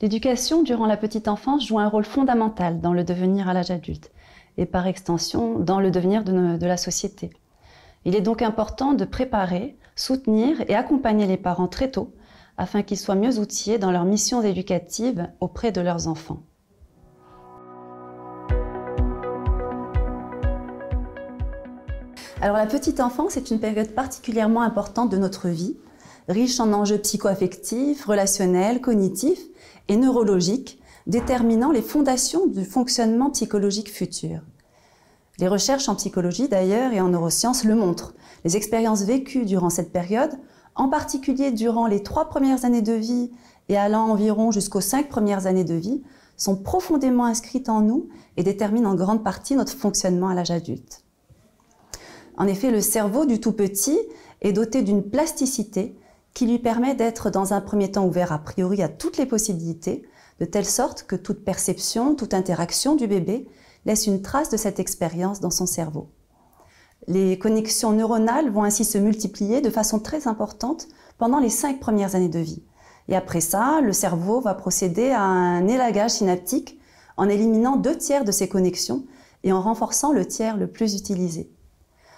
L'éducation durant la petite enfance joue un rôle fondamental dans le devenir à l'âge adulte et par extension dans le devenir de la société. Il est donc important de préparer, soutenir et accompagner les parents très tôt afin qu'ils soient mieux outillés dans leurs missions éducatives auprès de leurs enfants. Alors la petite enfance est une période particulièrement importante de notre vie, riche en enjeux psycho-affectifs, relationnels, cognitifs et neurologiques, déterminant les fondations du fonctionnement psychologique futur. Les recherches en psychologie d'ailleurs et en neurosciences le montrent. Les expériences vécues durant cette période, en particulier durant les 3 premières années de vie et allant environ jusqu'aux 5 premières années de vie, sont profondément inscrites en nous et déterminent en grande partie notre fonctionnement à l'âge adulte. En effet, le cerveau du tout petit est doté d'une plasticité qui lui permet d'être dans un premier temps ouvert a priori à toutes les possibilités, de telle sorte que toute perception, toute interaction du bébé laisse une trace de cette expérience dans son cerveau. Les connexions neuronales vont ainsi se multiplier de façon très importante pendant les 5 premières années de vie. Et après ça, le cerveau va procéder à un élagage synaptique en éliminant 2 tiers de ces connexions et en renforçant le tiers le plus utilisé.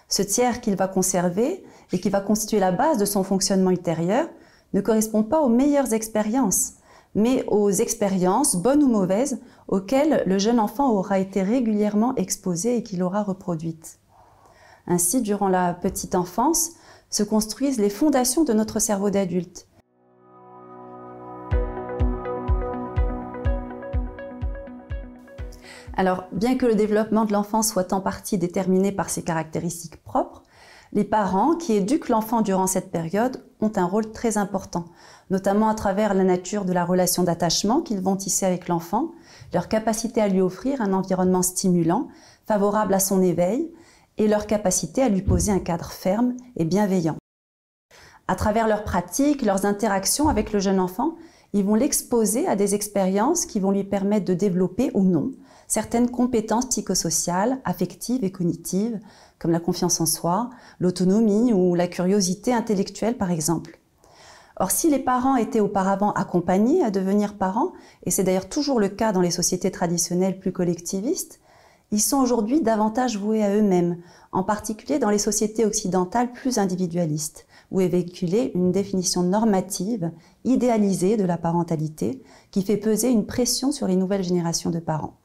Ce tiers qu'il va conserver et qui va constituer la base de son fonctionnement ultérieur ne correspond pas aux meilleures expériences, mais aux expériences, bonnes ou mauvaises, auxquelles le jeune enfant aura été régulièrement exposé et qu'il aura reproduites. Ainsi, durant la petite enfance, se construisent les fondations de notre cerveau d'adulte. Alors, bien que le développement de l'enfant soit en partie déterminé par ses caractéristiques propres, les parents qui éduquent l'enfant durant cette période ont un rôle très important, notamment à travers la nature de la relation d'attachement qu'ils vont tisser avec l'enfant, leur capacité à lui offrir un environnement stimulant, favorable à son éveil, et leur capacité à lui poser un cadre ferme et bienveillant. À travers leurs pratiques, leurs interactions avec le jeune enfant, ils vont l'exposer à des expériences qui vont lui permettre de développer ou non certaines compétences psychosociales, affectives et cognitives, comme la confiance en soi, l'autonomie ou la curiosité intellectuelle par exemple. Or, si les parents étaient auparavant accompagnés à devenir parents, et c'est d'ailleurs toujours le cas dans les sociétés traditionnelles plus collectivistes, ils sont aujourd'hui davantage voués à eux-mêmes, en particulier dans les sociétés occidentales plus individualistes, où est véhiculée une définition normative, idéalisée de la parentalité, qui fait peser une pression sur les nouvelles générations de parents.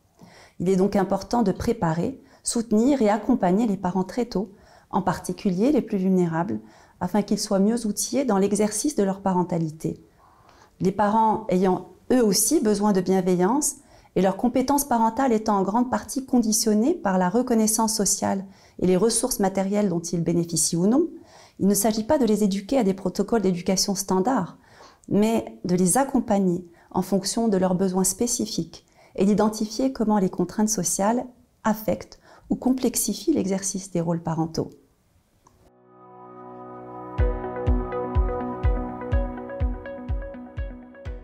Il est donc important de préparer, soutenir et accompagner les parents très tôt, en particulier les plus vulnérables, afin qu'ils soient mieux outillés dans l'exercice de leur parentalité. Les parents ayant eux aussi besoin de bienveillance et leurs compétences parentales étant en grande partie conditionnées par la reconnaissance sociale et les ressources matérielles dont ils bénéficient ou non, il ne s'agit pas de les éduquer à des protocoles d'éducation standards, mais de les accompagner en fonction de leurs besoins spécifiques et d'identifier comment les contraintes sociales affectent ou complexifient l'exercice des rôles parentaux.